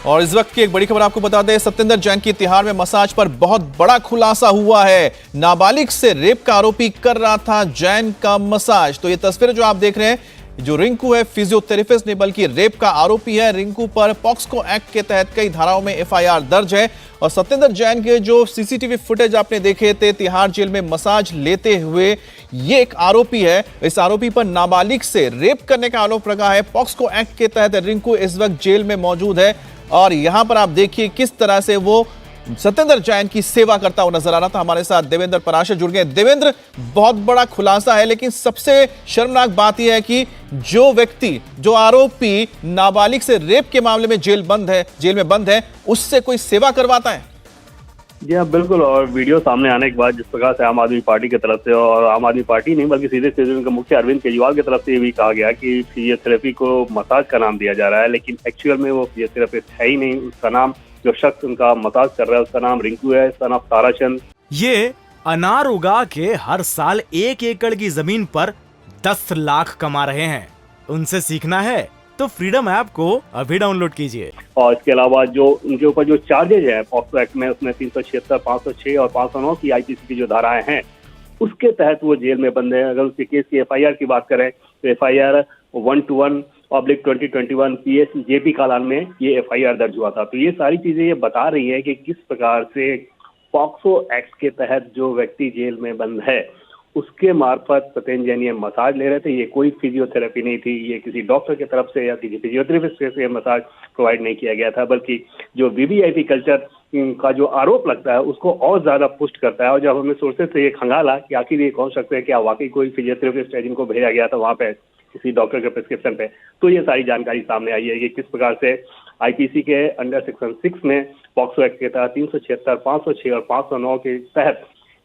और इस वक्त की एक बड़ी खबर आपको बता दें, सत्येंद्र जैन की तिहाड़ में मसाज पर बहुत बड़ा खुलासा हुआ है। नाबालिग से रेप का आरोपी कर रहा था जैन का मसाज। तो ये तस्वीर जो आप देख रहे हैं, जो रिंकू है फिजियोथेरेपिस्ट नहीं बल्कि रेप का आरोपी है। रिंकू पर पॉक्सको एक्ट के तहत कई धाराओं में एफआईआर दर्ज है। और सत्येंद्र जैन के जो सीसीटीवी फुटेज आपने देखे थे तिहाड़ जेल में मसाज लेते हुए, ये एक आरोपी है। इस आरोपी पर नाबालिग से रेप करने का आरोप लगा है। पॉक्सको एक्ट के तहत रिंकू इस वक्त जेल में मौजूद है और यहां पर आप देखिए किस तरह से वो सत्येंद्र जैन की सेवा करता हुआ नजर आ रहा था। हमारे साथ देवेंद्र पराशर जुड़ गए। देवेंद्र, बहुत बड़ा खुलासा है, लेकिन सबसे शर्मनाक बात यह है कि जो व्यक्ति, जो आरोपी नाबालिग से रेप के मामले में जेल में बंद है, उससे कोई सेवा करवाता है। जी हाँ, बिल्कुल। और वीडियो सामने आने के बाद जिस प्रकार से आम आदमी पार्टी की तरफ से, और आम आदमी पार्टी नहीं बल्कि सीधे उनके मुखिया अरविंद केजरीवाल की तरफ से ये भी कहा गया कि फिजियोथेरेपी को मसाज का नाम दिया जा रहा है, लेकिन एक्चुअल में वो फिजियोथेरेपिस्ट है ही नहीं। उसका नाम, जो शख्स उनका मसाज कर रहा है, उसका नाम रिंकू है, उसका नाम ताराचंद। ये अनार उगा के हर साल 1 एकड़ की जमीन पर 10 लाख कमा रहे हैं। उनसे सीखना है तो फ्रीडम ऐप को अभी डाउनलोड कीजिए। और इसके अलावा जो उनके ऊपर जो चार्जेज है पॉक्सो एक्ट में, उसमें 376, 506 और 509 की आईपीसी की जो धाराएं हैं, उसके तहत वो जेल में बंद है। अगर उसके केस की एफआईआर की बात करें तो एफआईआर 121/2021 PS JP कालान में ये एफआईआर दर्ज हुआ था। तो ये सारी चीजें ये बता रही है कि किस प्रकार से पॉक्सो एक्ट के तहत जो व्यक्ति जेल में बंद है, उसके मार्फत सत्येंद्र जैन ये मसाज ले रहे थे। ये कोई फिजियोथेरेपी नहीं थी, ये किसी डॉक्टर की तरफ से या किसी फिजियोथेरेपिस्ट से मसाज प्रोवाइड नहीं किया गया था, बल्कि जो वीवीआईपी कल्चर का जो आरोप लगता है उसको और ज्यादा पुष्ट करता है। और जब हमने सोर्सेज से ये खंगाला कि आखिर ये कौन सकते हैं, क्या वाकई कोई फिजियोथेरेपिस्ट है जिनको भेजा गया था वहां पे किसी डॉक्टर के प्रिस्क्रिप्शन पे, तो ये सारी जानकारी सामने आई है कि किस प्रकार से आईपीसी के अंडर सेक्शन 6 में पॉक्सो एक्ट के तहत 376, 506 और 509 के तहत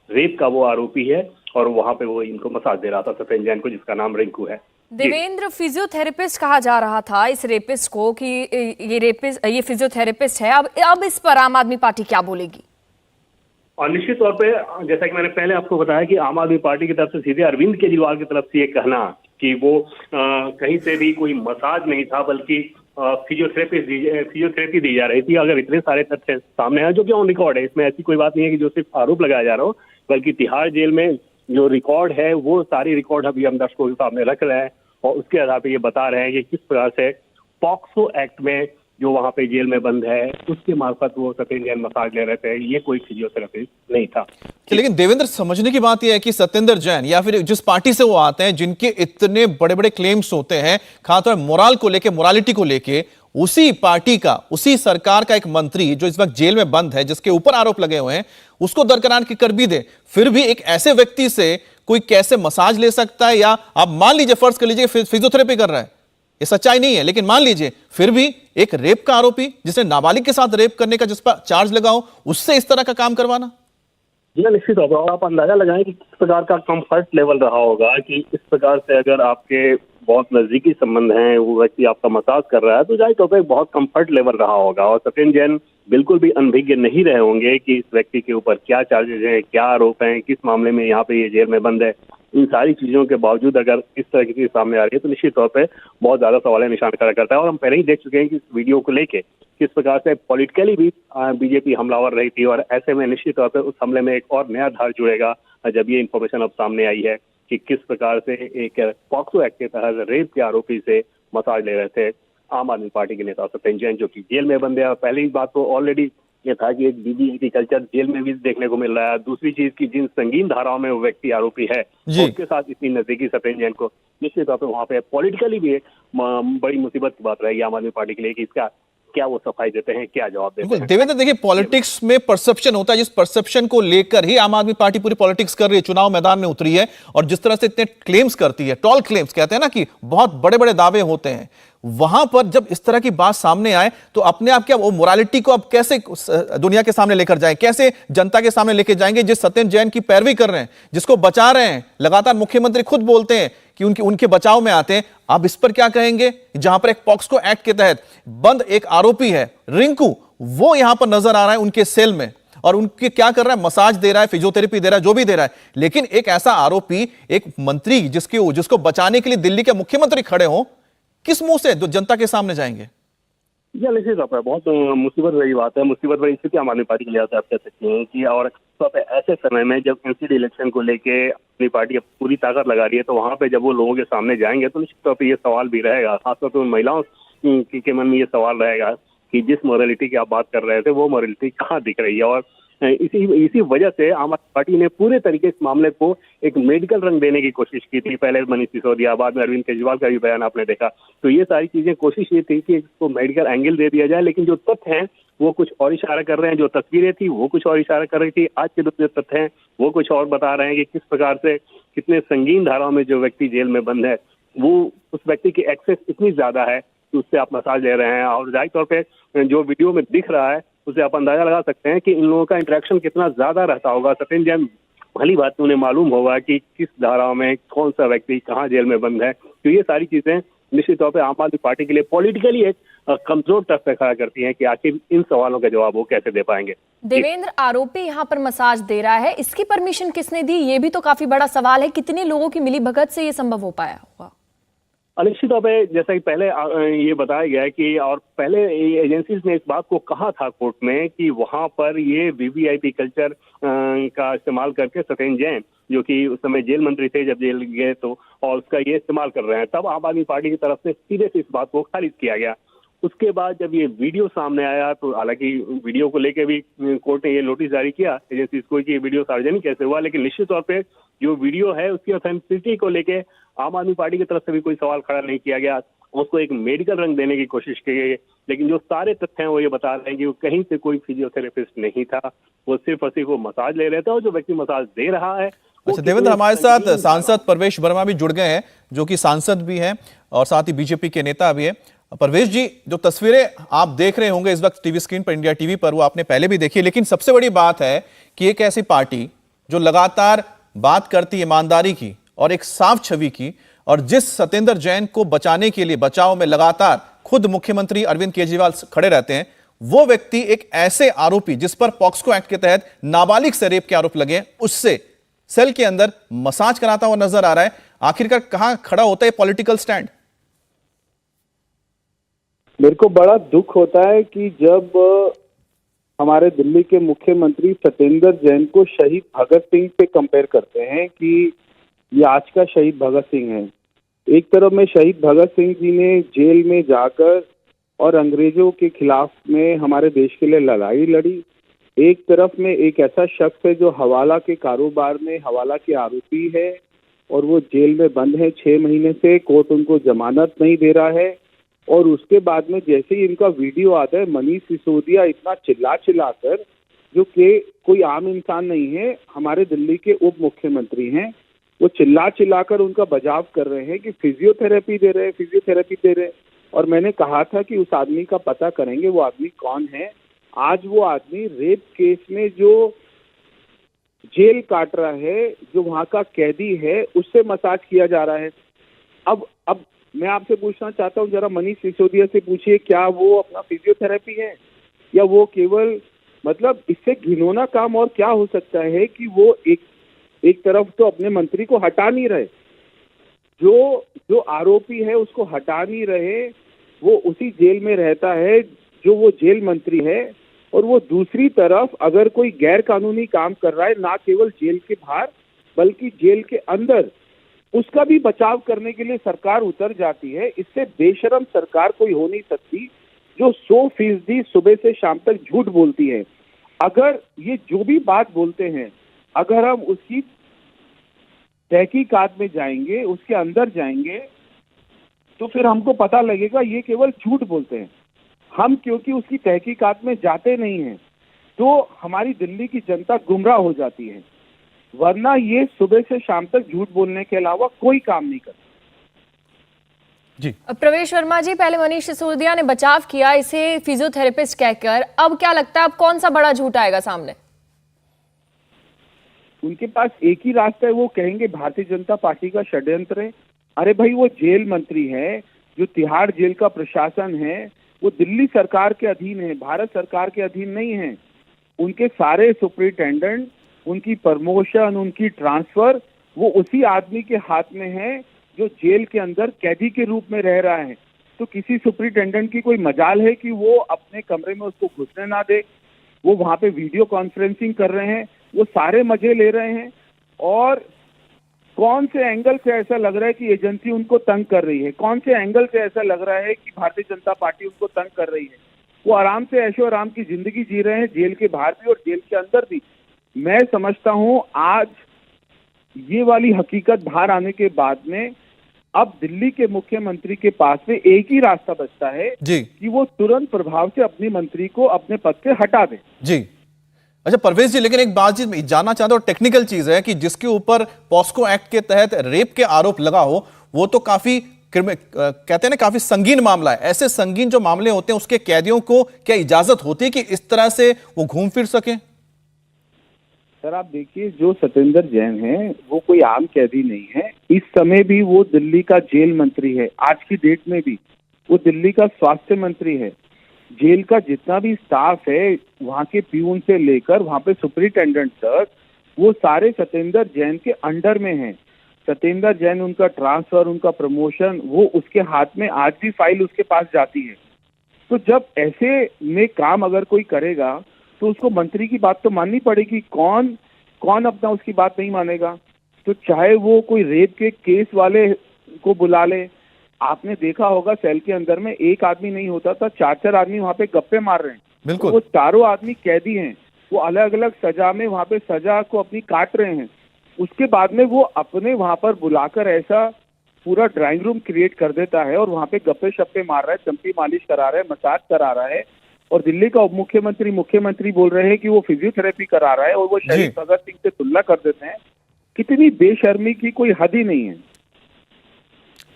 रेप का वो आरोपी है और वहां पे वो इनको मसाज दे रहा था सत्येंद्र जैन को, जिसका नाम रिंकू है। देवेंद्र, फिजियोथेरेपिस्ट कहा जा रहा था इस रेपिस्ट को कि ये फिजियोथेरेपिस्ट है। अब इस पर आम आदमी पार्टी क्या बोलेगी? और निश्चित तौर पे जैसा कि मैंने पहले आपको बताया कि आम आदमी पार्टी की तरफ से सीधे अरविंद केजरीवाल की तरफ से ये कहना कि वो कहीं से भी कोई मसाज नहीं था बल्कि फिजियोथेरेपी दी जा रही थी। अगर इतने सारे तथ्य सामने आए जो कि ऑन रिकॉर्ड है, इसमें ऐसी कोई बात नहीं है कि जो सिर्फ आरोप लगाया जा रहा हो, बल्कि तिहाड़ जेल में जो रिकॉर्ड है वो सारी रिकॉर्ड अभी हम दर्शकों के सामने रख रहे हैं और उसके आधार पर ये बता रहे हैं कि किस प्रकार से पॉक्सो एक्ट में जो वहां पे जेल में बंद है उसके मार्फत वो सत्येंद्र जैन मसाज ले रहे थे। ये कोई फिजियोथेरेपिस्ट नहीं था। लेकिन देवेंद्र, समझने की बात यह है कि सत्येंद्र जैन या फिर जिस पार्टी से वो आते हैं, जिनके इतने बड़े बड़े क्लेम्स होते हैं खासतौर मोरल को लेके, मोरालिटी को लेके, उसी पार्टी का, उसी सरकार का एक मंत्री जो इस वक्त जेल में बंद है, जिसके ऊपर आरोप लगे हुए हैं, उसको दरकिनार कर भी दे, फिर भी एक ऐसे व्यक्ति से कोई कैसे मसाज ले सकता है? या आप मान लीजिए, फर्ज कर लीजिए फिजियोथेरेपी कर रहा है, ये सच्चाई नहीं है, लेकिन मान लीजिए फिर भी एक रेप का आरोपी जिसने नाबालिग के साथ रेप करने का जिस पर चार्ज लगा हो, उससे इस तरह का काम करवाना। जी निश्चित होगा। और आप अंदाजा लगाएं कि किस प्रकार का कंफर्ट लेवल रहा होगा कि इस प्रकार से अगर आपके बहुत नजदीकी संबंध हैं, वो व्यक्ति आपका मसाज कर रहा है, तो जाहिर तौर पर बहुत कंफर्ट लेवल रहा होगा। और सत्येंद्र जैन बिल्कुल भी अनभिज्ञ नहीं रहे होंगे कि इस व्यक्ति के ऊपर क्या चार्जेज हैं, क्या आरोप हैं, किस मामले में यहाँ पे ये जेल में बंद है। इन सारी चीजों के बावजूद अगर इस तरह की चीज सामने आ रही है तो निश्चित तौर पे बहुत ज्यादा सवाल निशान खड़ा करता है। और हम पहले ही देख चुके हैं कि इस वीडियो को लेके किस प्रकार से पॉलिटिकली भी बीजेपी हमलावर रही थी, और ऐसे में निश्चित तौर पर उस हमले में एक और नया धार जुड़ेगा जब ये इन्फॉर्मेशन अब सामने आई है कि किस प्रकार से एक पॉक्सो एक्ट के तहत रेप के आरोपी से मसाज ले रहे थे आम आदमी पार्टी के नेता सत्येंद्र जैन, जो कि जेल में बंद है। पहली बात तो ऑलरेडी ये था कि एक वीवीआईपी कल्चर जेल में भी देखने को मिल रहा है। दूसरी चीज की जिन संगीन धाराओं में वो व्यक्ति आरोपी है, उसके साथ इतनी नजदीकी सत्येंद्र जैन को, निश्चित तौर पर वहां पे पॉलिटिकली भी एक बड़ी मुसीबत की बात रहेगी आम आदमी पार्टी के लिए कि इसका क्या वो सफाई देते हैं, क्या जवाब देते हैं। देवेंद्र, देखिए, पॉलिटिक्स में परसेप्शन होता है, जिस परसेप्शन को लेकर ही आम आदमी पार्टी पूरी पॉलिटिक्स कर रही है, चुनाव मैदान में उतरी है, और जिस तरह से इतने क्लेम्स करती है, टॉल क्लेम्स कहते हैं ना, कि बहुत बड़े बड़े दावे होते हैं, वहां पर जब इस तरह की बात सामने आए तो अपने आप क्या वो मोरालिटी को अब कैसे दुनिया के सामने लेकर जाएं, कैसे जनता के सामने लेकर जाएंगे? जिस सत्येंद्र जैन की पैरवी कर रहे हैं, जिसको बचा रहे हैं, लगातार मुख्यमंत्री खुद बोलते हैं कि उनके बचाव में आते हैं, अब इस पर क्या कहेंगे? जहां पर एक पॉक्सको एक्ट के तहत बंद एक आरोपी है रिंकू, वो यहां पर नजर आ रहा है उनके सेल में, और उनके क्या कर रहा है? मसाज दे रहा है, फिजियोथेरेपी दे रहा है, जो भी दे रहा है। लेकिन एक ऐसा आरोपी, एक मंत्री जिसको बचाने के लिए दिल्ली के मुख्यमंत्री खड़े हो, किस मुंह से जो जनता के सामने जाएंगे? या निश्चित तौर पर बहुत मुसीबत भरी बात है। मुसीबत भरी स्थिति आम आदमी पार्टी के लिए आप कह सकते हैं कि, और तौर पे ऐसे समय में जब एमसीडी इलेक्शन को लेके अपनी पार्टी अब पूरी ताकत लगा रही है, तो वहां पे जब वो लोगों के सामने जाएंगे तो निश्चित तौर पर ये सवाल भी रहेगा, खासतौर पर उन महिलाओं के मन में ये सवाल रहेगा कि जिस मोरालिटी की आप बात कर रहे थे वो मोरालिटी कहाँ दिख रही है। और इसी वजह से आम आदमी पार्टी ने पूरे तरीके से इस मामले को एक मेडिकल रंग देने की कोशिश की थी। पहले मनीष सिसोदिया, बाद में अरविंद केजरीवाल का भी बयान आपने देखा। तो ये सारी चीजें, कोशिश ये थी कि इसको मेडिकल एंगल दे दिया जाए, लेकिन जो तथ्य हैं वो कुछ और इशारा कर रहे हैं, जो तस्वीरें थी वो कुछ और इशारा कर रही थी, आज के जो तथ्य हैं वो कुछ और बता रहे हैं कि किस प्रकार से कितने संगीन धाराओं में जो व्यक्ति जेल में बंद है, वो उस व्यक्ति की एक्सेस इतनी ज्यादा है कि उससे आप मसाज ले रहे हैं। और जाहिर तौर पर जो वीडियो में दिख रहा है उससे आप अंदाजा लगा सकते हैं कि इन लोगों का इंटरेक्शन कितना ज्यादा रहता होगा। सत्येंद्र जैन भली बात उन्हें मालूम होगा कि किस धाराओं में कौन सा व्यक्ति कहाँ जेल में बंद है। तो ये सारी चीजें निश्चित तौर पे आम आदमी पार्टी के लिए पॉलिटिकली एक कमजोर टफ पे खड़ा करती हैं कि आखिर इन सवालों का जवाब वो कैसे दे पाएंगे। देवेंद्र, आरोपी यहाँ पर मसाज दे रहा है, इसकी परमिशन किसने दी, ये भी तो काफी बड़ा सवाल है। कितने लोगों की मिलीभगत से ये संभव हो पाया होगा? निश्चित तौर पर जैसा कि पहले ये बताया गया है कि, और पहले एजेंसीज ने इस बात को कहा था कोर्ट में कि वहां पर ये वीवीआईपी कल्चर का इस्तेमाल करके सत्येंद्र जैन, जो कि उस समय जेल मंत्री थे जब जेल गए, तो और उसका ये इस्तेमाल कर रहे हैं, तब आम आदमी पार्टी की तरफ से सीधे से इस बात को खारिज किया गया। उसके बाद जब ये वीडियो सामने आया, तो हालांकि वीडियो को लेकर भी कोर्ट ने ये नोटिस जारी किया एजेंसीज को कि ये वीडियो सार्वजनिक कैसे हुआ, लेकिन निश्चित तौर पे जो वीडियो है उसकी ऑथेंटिसिटी को लेके आम आदमी पार्टी की तरफ से भी कोई सवाल खड़ा नहीं किया गया। उसको एक मेडिकल रंग देने की कोशिश की गई, लेकिन जो सारे तथ्य हैं वो ये बता रहे हैं कि वो कहीं से कोई फिजियोथेरेपिस्ट नहीं था, वो सिर्फ और सिर्फ वो मसाज ले रहे थे, और जो व्यक्ति मसाज दे रहा है। अच्छा देवेंद्र, हमारे साथ सांसद परवेश वर्मा भी जुड़ गए हैं, जो कि सांसद भी हैं और साथ ही बीजेपी के नेता भी हैं। परवेश जी, जो तस्वीरें आप देख रहे होंगे इस वक्त टीवी स्क्रीन पर, इंडिया टीवी पर, वो आपने पहले भी देखी, लेकिन सबसे बड़ी बात है कि एक ऐसी पार्टी जो लगातार बात करती है ईमानदारी की और एक साफ छवि की, और जिस सत्येंद्र जैन को बचाने के लिए बचाव में लगातार खुद मुख्यमंत्री अरविंद केजरीवाल खड़े रहते हैं, वो व्यक्ति एक ऐसे आरोपी जिस पर पॉक्सो एक्ट के तहत नाबालिग से रेप के आरोप लगे, उससे सेल के अंदर मसाज कराता हुआ नजर आ रहा है। आखिरकार कहां खड़ा होता है पॉलिटिकल स्टैंड? मेरे को बड़ा दुख होता है कि जब हमारे दिल्ली के मुख्यमंत्री सत्येंद्र जैन को शहीद भगत सिंह से कंपेयर करते हैं कि ये आज का शहीद भगत सिंह है। एक तरफ में शहीद भगत सिंह जी ने जेल में जाकर और अंग्रेजों के खिलाफ में हमारे देश के लिए लड़ाई लड़ी, एक तरफ में एक ऐसा शख्स है जो हवाला के कारोबार में हवाला के आरोपी है और वो जेल में बंद है 6 महीने से, कोर्ट उनको जमानत नहीं दे रहा है। और उसके बाद में जैसे ही इनका वीडियो आता है, मनीष सिसोदिया इतना चिल्लाकर, जो कि कोई आम इंसान नहीं है, हमारे दिल्ली के उप मुख्यमंत्री हैं, वो चिल्लाकर उनका बचाव कर रहे हैं कि फिजियोथेरेपी दे रहे हैं। और मैंने कहा था कि उस आदमी का पता करेंगे वो आदमी कौन है। आज वो आदमी रेप केस में जो जेल काट रहा है, जो वहाँ का कैदी है, उससे मसाज किया जा रहा है। अब मैं आपसे पूछना चाहता हूँ, जरा मनीष सिसोदिया से पूछिए, क्या वो अपना फिजियोथेरेपी है या वो केवल, मतलब इससे घिनौना काम और क्या हो सकता है कि वो एक तरफ तो अपने मंत्री को हटा नहीं रहे, जो आरोपी है उसको हटा नहीं रहे, वो उसी जेल में रहता है जो वो जेल मंत्री है, और वो दूसरी तरफ अगर कोई गैर कानूनी काम कर रहा है, ना केवल जेल के बाहर बल्कि जेल के अंदर, उसका भी बचाव करने के लिए सरकार उतर जाती है। इससे बेशरम सरकार कोई हो नहीं सकती जो 100% सुबह से शाम तक झूठ बोलती है। अगर ये जो भी बात बोलते हैं, अगर हम उसकी तहकीकात में जाएंगे, उसके अंदर जाएंगे, तो फिर हमको पता लगेगा ये केवल झूठ बोलते हैं। हम क्योंकि उसकी तहकीकात में जाते नहीं हैं, तो हमारी दिल्ली की जनता गुमराह हो जाती है, वरना ये सुबह से शाम तक झूठ बोलने के अलावा कोई काम नहीं करता। जी प्रवेश वर्मा जी, पहले मनीष सिसोदिया ने बचाव किया इसे फिजियोथेरेपिस्ट कहकर, अब क्या लगता है अब कौन सा बड़ा झूठ आएगा सामने? उनके पास एक ही रास्ता है, वो कहेंगे भारतीय जनता पार्टी का षड्यंत्र है। अरे भाई, वो जेल मंत्री है, जो तिहाड़ जेल का प्रशासन है, वो दिल्ली सरकार के अधीन है, भारत सरकार के अधीन नहीं है। उनके सारे सुपरिटेंडेंट, उनकी प्रमोशन, उनकी ट्रांसफर, वो उसी आदमी के हाथ में है जो जेल के अंदर कैदी के रूप में रह रहा है। तो किसी सुपरिटेंडेंट की कोई मजाल है कि वो अपने कमरे में उसको घुसने ना दे? वो वहां पे वीडियो कॉन्फ्रेंसिंग कर रहे हैं, वो सारे मजे ले रहे हैं, और कौन से एंगल से ऐसा लग रहा है कि एजेंसी उनको तंग कर रही है? कौन से एंगल से ऐसा लग रहा है कि भारतीय जनता पार्टी उनको तंग कर रही है? वो आराम से ऐशो आराम की जिंदगी जी रहे हैं, जेल के बाहर भी और जेल के अंदर भी। मैं समझता हूं आज ये वाली हकीकत बाहर आने के बाद में अब दिल्ली के मुख्यमंत्री के पास में एक ही रास्ता बचता है जी कि वो तुरंत प्रभाव से अपनी मंत्री को अपने पद से हटा दे। जी। अच्छा परवेज जी, लेकिन एक बात जी जानना चाहता हूं, टेक्निकल चीज है कि जिसके ऊपर पॉस्को एक्ट के तहत रेप के आरोप लगा हो, वो तो काफी कहते हैं ना काफी संगीन मामला है। ऐसे संगीन जो मामले होते हैं उसके कैदियों को क्या इजाजत होती है कि इस तरह से वो घूम फिर सके? सर आप देखिए, जो सत्येंद्र जैन है वो कोई आम कैदी नहीं है। इस समय भी वो दिल्ली का जेल मंत्री है, आज की डेट में भी वो दिल्ली का स्वास्थ्य मंत्री है। जेल का जितना भी स्टाफ है, वहाँ के प्यून से लेकर वहाँ पे सुपरिटेंडेंट तक, वो सारे सत्येंद्र जैन के अंडर में हैं। सत्येंद्र जैन, उनका ट्रांसफर, उनका प्रमोशन, वो उसके हाथ में आज भी फाइल उसके पास जाती है। तो जब ऐसे में काम अगर कोई करेगा तो उसको मंत्री की बात तो माननी पड़ेगी। कौन अपना उसकी बात नहीं मानेगा? तो चाहे वो कोई रेप के केस वाले को बुला ले, आपने देखा होगा सेल के अंदर में एक आदमी नहीं होता था, 4-4 आदमी वहाँ पे गप्पे मार रहे हैं। बिल्कुल। तो वो चारों आदमी कैदी हैं, वो अलग अलग सजा में वहाँ पे सजा को अपनी काट रहे हैं। उसके बाद में वो अपने वहाँ पर बुलाकर ऐसा पूरा ड्राइंग रूम क्रिएट कर देता है और वहाँ पे गप्पे शप्पे मार रहा है, चंपी मालिश करा रहा है, मसाज करा रहा है, और दिल्ली का उप मुख्यमंत्री बोल रहे हैं कि वो फिजियोथेरेपी करा रहा है, और वो शहीद भगत सिंह से तुलना कर देते हैं। कितनी बेशर्मी की कोई हद ही नहीं है।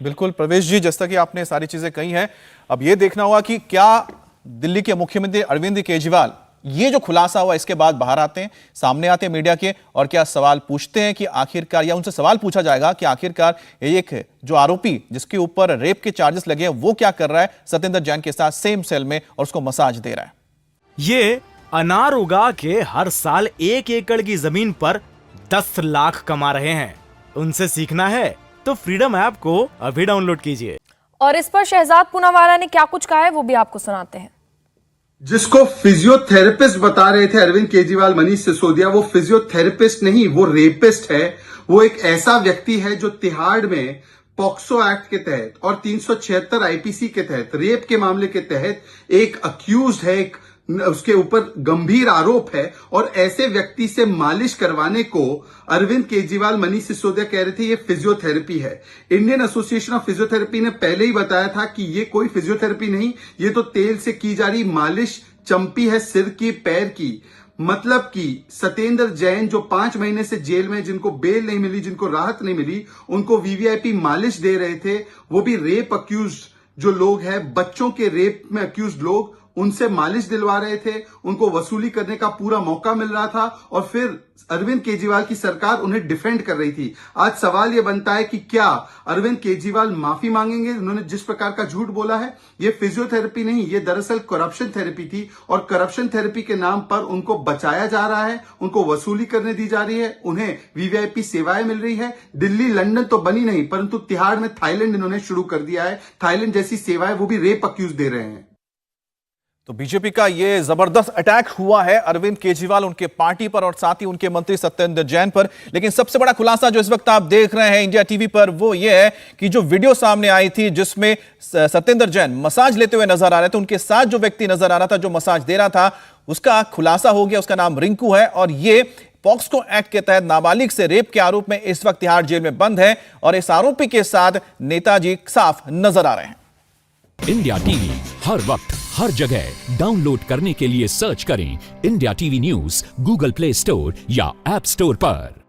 बिल्कुल प्रवेश जी, जैसा कि आपने सारी चीजें कही हैं, अब ये देखना होगा कि क्या दिल्ली के मुख्यमंत्री अरविंद केजरीवाल ये जो खुलासा हुआ इसके बाद बाहर आते हैं, सामने आते हैं मीडिया के, और क्या सवाल पूछते हैं कि आखिरकार, या उनसे सवाल पूछा जाएगा कि आखिरकार एक जो आरोपी जिसके ऊपर रेप के चार्जेस लगे हैं वो क्या कर रहा है सत्येंद्र जैन के साथ सेम सेल में और उसको मसाज दे रहा है। ये अनार उगा के हर साल 1 एकड़ की जमीन पर 10 लाख कमा रहे हैं। उनसे सीखना है तो फ्रीडम ऐप को अभी डाउनलोड कीजिए। और इस पर शहजाद पूनावाला ने क्या कुछ कहा है वो भी आपको सुनाते हैं। जिसको फिजियोथेरेपिस्ट बता रहे थे अरविंद केजरीवाल, मनीष सिसोदिया, वो फिजियोथेरेपिस्ट नहीं, वो रेपिस्ट है। वो एक ऐसा व्यक्ति है जो तिहाड़ में पॉक्सो एक्ट के तहत और 376 आईपीसी के तहत रेप के मामले के तहत एक अक्यूज है, एक उसके ऊपर गंभीर आरोप है, और ऐसे व्यक्ति से मालिश करवाने को अरविंद केजरीवाल, मनीष सिसोदिया कह रहे थे ये फिजियोथेरेपी है। इंडियन एसोसिएशन ऑफ फिजियोथेरेपी ने पहले ही बताया था कि ये कोई फिजियोथेरेपी नहीं, ये तो तेल से की जा रही मालिश चंपी है, सिर की, पैर की। मतलब कि सत्येंद्र जैन जो 5 महीने से जेल में, जिनको बेल नहीं मिली, जिनको राहत नहीं मिली, उनको वीवीआईपी मालिश दे रहे थे। वो भी रेप अक्यूज जो लोग हैं, बच्चों के रेप में अक्यूज लोग, उनसे मालिश दिलवा रहे थे, उनको वसूली करने का पूरा मौका मिल रहा था, और फिर अरविंद केजरीवाल की सरकार उन्हें डिफेंड कर रही थी। आज सवाल यह बनता है कि क्या अरविंद केजरीवाल माफी मांगेंगे? उन्होंने जिस प्रकार का झूठ बोला है, ये फिजियोथेरेपी नहीं, ये दरअसल करप्शन थेरेपी थी, और करप्शन थेरेपी के नाम पर उनको बचाया जा रहा है, उनको वसूली करने दी जा रही है, उन्हें वीवीआईपी सेवाएं मिल रही है। दिल्ली लंदन तो बनी नहीं, परंतु तिहाड़ में थाईलैंड इन्होंने शुरू कर दिया है। थाईलैंड जैसी सेवाएं वो भी रेप अक्यूज दे रहे हैं। तो बीजेपी का ये जबरदस्त अटैक हुआ है अरविंद केजरीवाल, उनके पार्टी पर और साथ ही उनके मंत्री सत्येंद्र जैन पर। लेकिन सबसे बड़ा खुलासा जो इस वक्त आप देख रहे हैं इंडिया टीवी पर वो ये है कि जो वीडियो सामने आई थी जिसमें सत्येंद्र जैन मसाज लेते हुए नजर आ रहे थे, उनके साथ जो व्यक्ति नजर आ रहा था जो मसाज दे रहा था, उसका खुलासा हो गया। उसका नाम रिंकू है और ये पॉक्सो एक्ट के तहत नाबालिग से रेप के आरोप में इस वक्त तिहाड़ जेल में बंद है, और इस आरोपी के साथ नेताजी साफ नजर आ रहे हैं। इंडिया टीवी हर वक्त हर जगह डाउनलोड करने के लिए सर्च करें India TV news Google play store या ऐप स्टोर पर।